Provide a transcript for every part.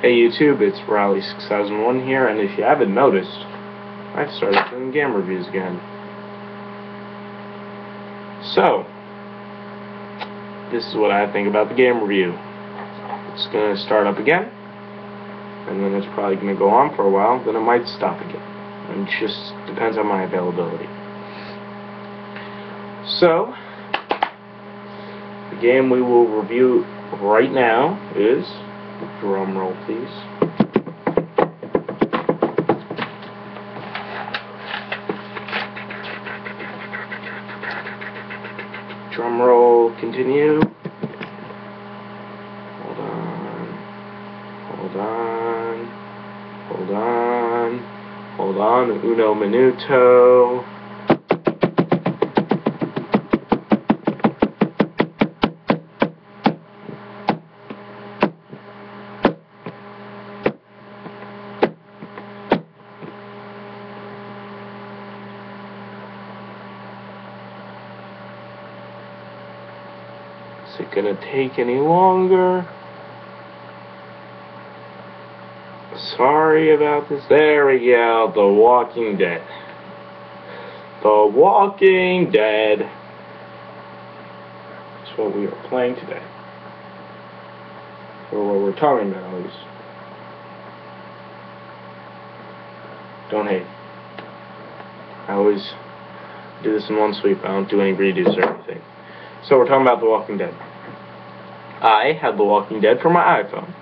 Hey YouTube, it's Riley6001 here, and if you haven't noticed, I've started doing game reviews again. So, this is what I think about the game review. It's going to start up again, and then it's probably going to go on for a while, then it might stop again. It just depends on my availability. So, the game we will review right now is, drum roll please, drum roll, continue. Hold on, uno minuto. Is it gonna take any longer? Sorry about this. There we go. The Walking Dead. The Walking Dead. That's what we are playing today. Or what we're talking about, at least. Don't hate. I always do this in one sweep. I don't do any redos or anything. So we're talking about The Walking Dead. I have The Walking Dead for my iPhone.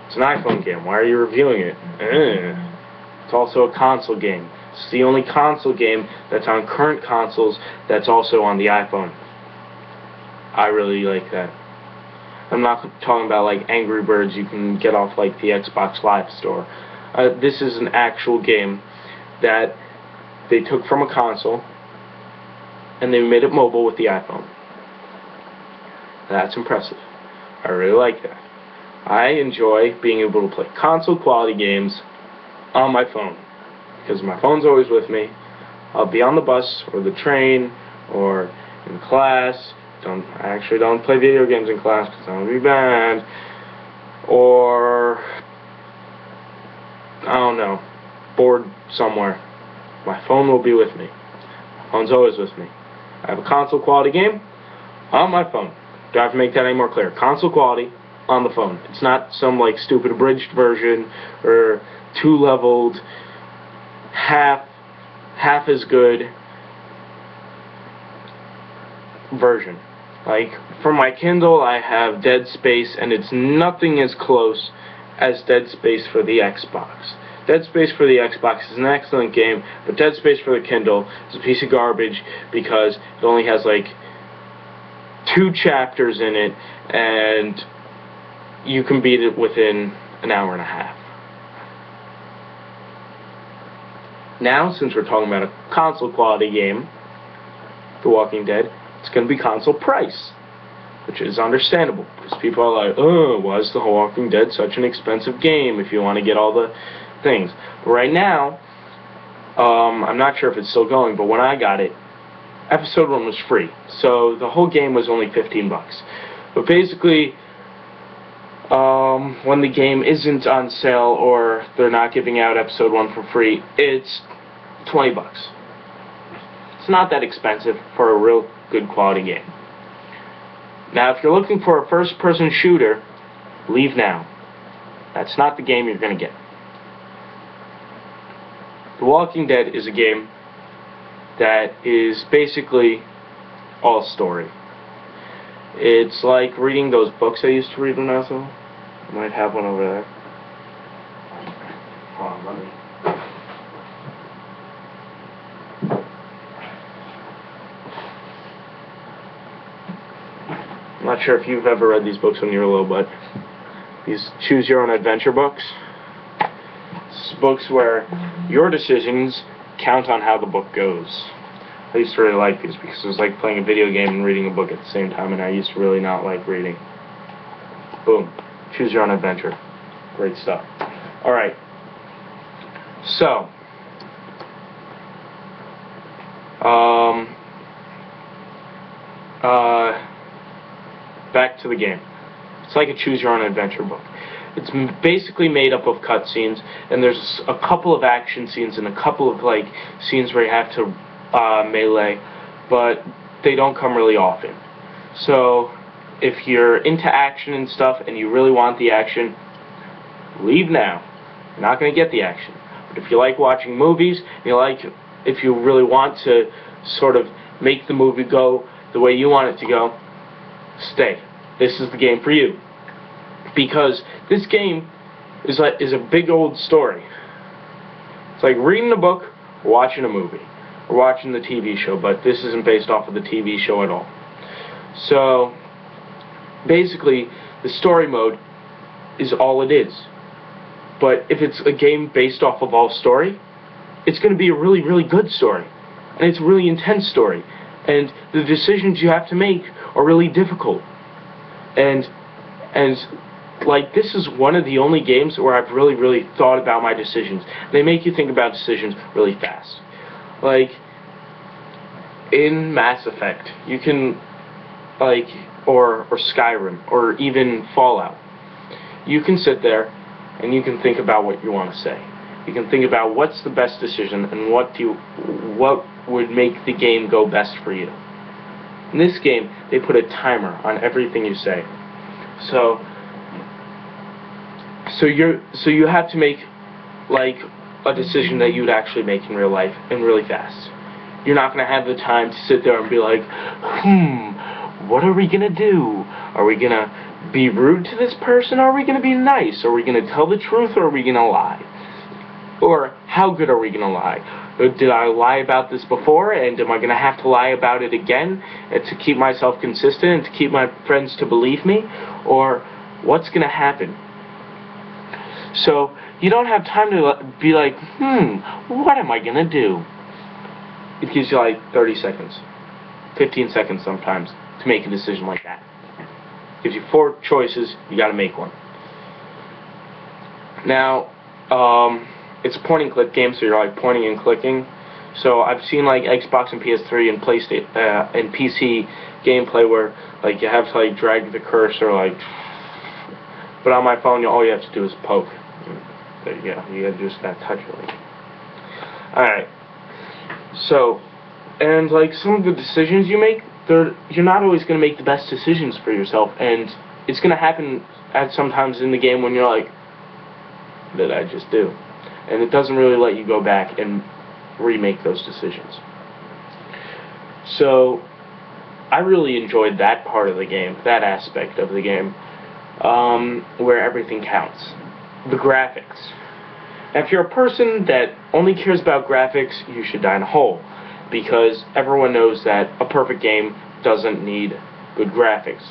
It's an iPhone game. Why are you reviewing it? It's also a console game. It's the only console game that's on current consoles that's also on the iPhone. I really like that. I'm not talking about like Angry Birds you can get off like the Xbox Live Store. This is an actual game that they took from a console and they made it mobile with the iPhone. That's impressive. I really like that. I enjoy being able to play console quality games on my phone because my phone's always with me. I'll be on the bus or the train or in class. I actually don't play video games in class because that would be bad. Or I don't know, bored somewhere. My phone will be with me. My phone's always with me. I have a console quality game on my phone. Do I have to make that any more clear? Console quality on the phone. It's not some like stupid abridged version or two-leveled half as good version. Like for my Kindle I have Dead Space and it's nothing as close as Dead Space for the Xbox. Dead Space for the Xbox is an excellent game, but Dead Space for the Kindle is a piece of garbage because it only has like 2 chapters in it and you can beat it within an hour and a half. Now, since we're talking about a console quality game, The Walking Dead, it's going to be console price, which is understandable because people are like, oh, why is The Walking Dead such an expensive game if you want to get all the things? But right now, I'm not sure if it's still going, but when I got it, episode 1 was free, so the whole game was only $15. But basically, when the game isn't on sale or they're not giving out episode 1 for free, it's $20. It's not that expensive for a real good quality game. Now, if you're looking for a first-person shooter, leave now. That's not the game you're going to get. The Walking Dead is a game that is basically all story. It's like reading those books I used to read when I was little. I might have one over there. Hold on, let me. I'm not sure if you've ever read these books when you were little, but these choose your own adventure books. It's books where your decisions count on how the book goes. I used to really like these because it was like playing a video game and reading a book at the same time, and I used to really not like reading. Boom. Choose your own adventure. Great stuff. Alright. So, back to the game. It's like a choose-your-own-adventure book. It's basically made up of cutscenes, and there's a couple of action scenes and a couple of like scenes where you have to melee, but they don't come really often. So if you're into action and stuff and you really want the action, leave now. You're not going to get the action. But if you like watching movies, if you really want to sort of make the movie go the way you want it to go, stay. This is the game for you. Because this game is a big old story. It's like reading a book or watching a movie or watching the TV show, but this isn't based off of the TV show at all. So basically the story mode is all it is. But if it's a game based off of all story, it's going to be a really, really good story. And it's a really intense story. And the decisions you have to make are really difficult. And like, this is one of the only games where I've really, really thought about my decisions. They make you think about decisions really fast. Like, in Mass Effect, you can, like, or Skyrim, or even Fallout, you can sit there and you can think about what you want to say. You can think about what's the best decision and what would make the game go best for you. In this game, they put a timer on everything you say. So you have to make like a decision that you'd actually make in real life and really fast. You're not going to have the time to sit there and be like, what are we going to do? Are we going to be rude to this person, or are we going to be nice? Are we going to tell the truth, or are we going to lie? Or how good are we going to lie? Did I lie about this before, and am I going to have to lie about it again to keep myself consistent and to keep my friends to believe me? Or what's going to happen? So you don't have time to be like, what am I going to do? It gives you like 30 seconds, 15 seconds sometimes to make a decision like that. It gives you 4 choices, you got to make one. Now, it's a point and click game, so you're like pointing and clicking. So I've seen like Xbox and PS3 and PlayStation and PC gameplay where like you have to like drag the cursor, like, but on my phone all you have to do is poke. There you go. You gotta just that touch really. Alright. So, and like some of the decisions you make, you're not always gonna make the best decisions for yourself, and it's gonna happen at sometimes in the game when you're like, what did I just do? And it doesn't really let you go back and remake those decisions. So I really enjoyed that part of the game, that aspect of the game, where everything counts. The graphics. Now, if you're a person that only cares about graphics, you should die in a hole, because everyone knows that a perfect game doesn't need good graphics.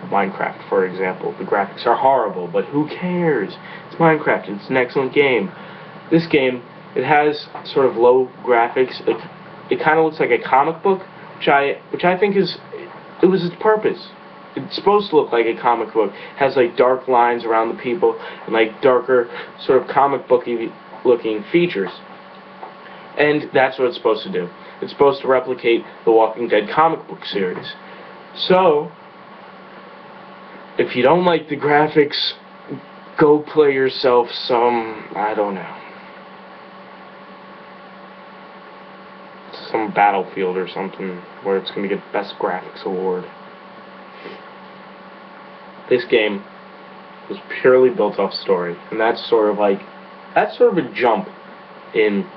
Minecraft, for example, the graphics are horrible, but who cares? It's Minecraft, it's an excellent game. This game, it has sort of low graphics. It kind of looks like a comic book, which I think it was its purpose. It's supposed to look like a comic book. It has like dark lines around the people and like darker sort of comic booky looking features. And that's what it's supposed to do. It's supposed to replicate the Walking Dead comic book series. So, if you don't like the graphics, go play yourself some, I don't know, some Battlefield or something where it's going to get Best Graphics Award. This game was purely built off story, and that's sort of a jump in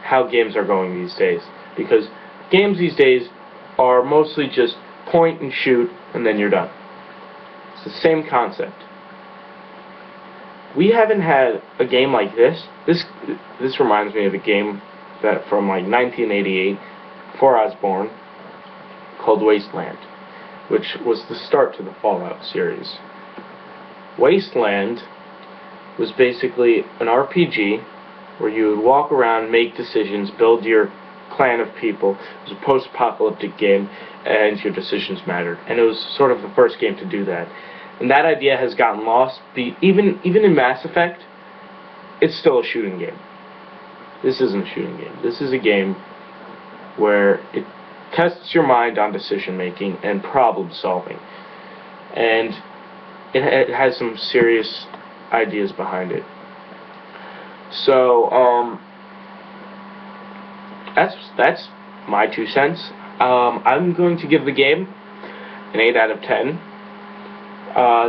how games are going these days, because games these days are mostly just point and shoot and then you're done. It's the same concept. We haven't had a game like this. This reminds me of a game that from like 1988, before I was born, called Wasteland, which was the start to the Fallout series. Wasteland was basically an RPG where you would walk around, make decisions, build your clan of people. It was a post-apocalyptic game, and your decisions mattered. And it was sort of the first game to do that. And that idea has gotten lost. Even in Mass Effect, it's still a shooting game. This isn't a shooting game. This is a game where it tests your mind on decision making and problem solving. And it has some serious ideas behind it. So that's my 2 cents. I'm going to give the game an 8 out of 10.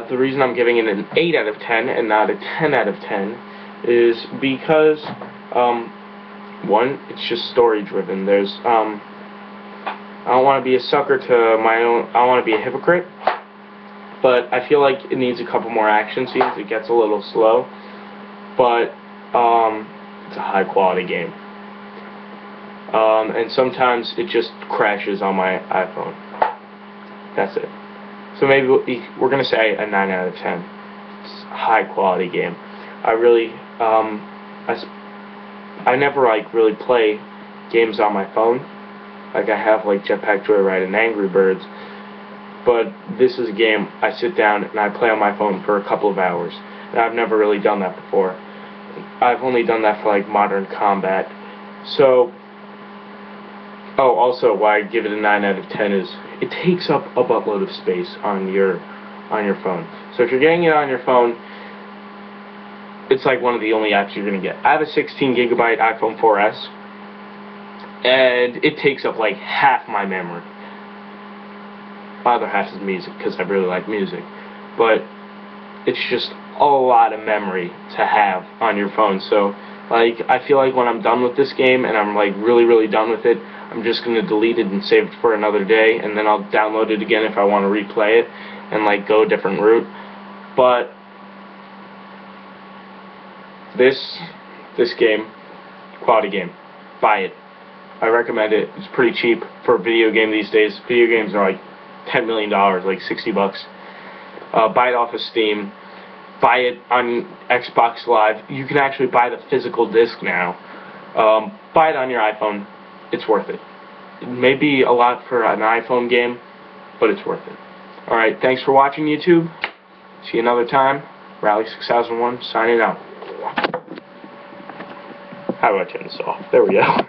The reason I'm giving it an 8 out of 10 and not a 10 out of 10 is because, one, it's just story driven. I don't want to be a sucker to my own, I don't want to be a hypocrite, but I feel like it needs a couple more action scenes. It gets a little slow, but it's a high quality game. And sometimes it just crashes on my iPhone. That's it. So maybe we're going to say a 9 out of 10. It's a high quality game. I really, I never like really play games on my phone. Like I have like Jetpack Joyride and Angry Birds. But this is a game I sit down and I play on my phone for a couple of hours. And I've never really done that before. I've only done that for like Modern Combat. So, oh, also why I give it a 9 out of 10 is it takes up a buttload of space on your phone. So if you're getting it on your phone, it's like one of the only apps you're going to get. I have a 16 gigabyte iPhone 4S, and it takes up like half my memory. My other half is music, because I really like music. But it's just a lot of memory to have on your phone. So, like, I feel like when I'm done with this game, and I'm like really done with it, I'm just going to delete it and save it for another day, and then I'll download it again if I want to replay it, and like go a different route. But this game, quality game, buy it. I recommend it. It's pretty cheap for a video game these days. Video games are like $10 million, like $60. Buy it off of Steam. Buy it on Xbox Live. You can actually buy the physical disc now. Buy it on your iPhone. It's worth it. It may be a lot for an iPhone game, but it's worth it. Alright, thanks for watching, YouTube. See you another time. Rally6001 signing out. How do I turn this off? There we go.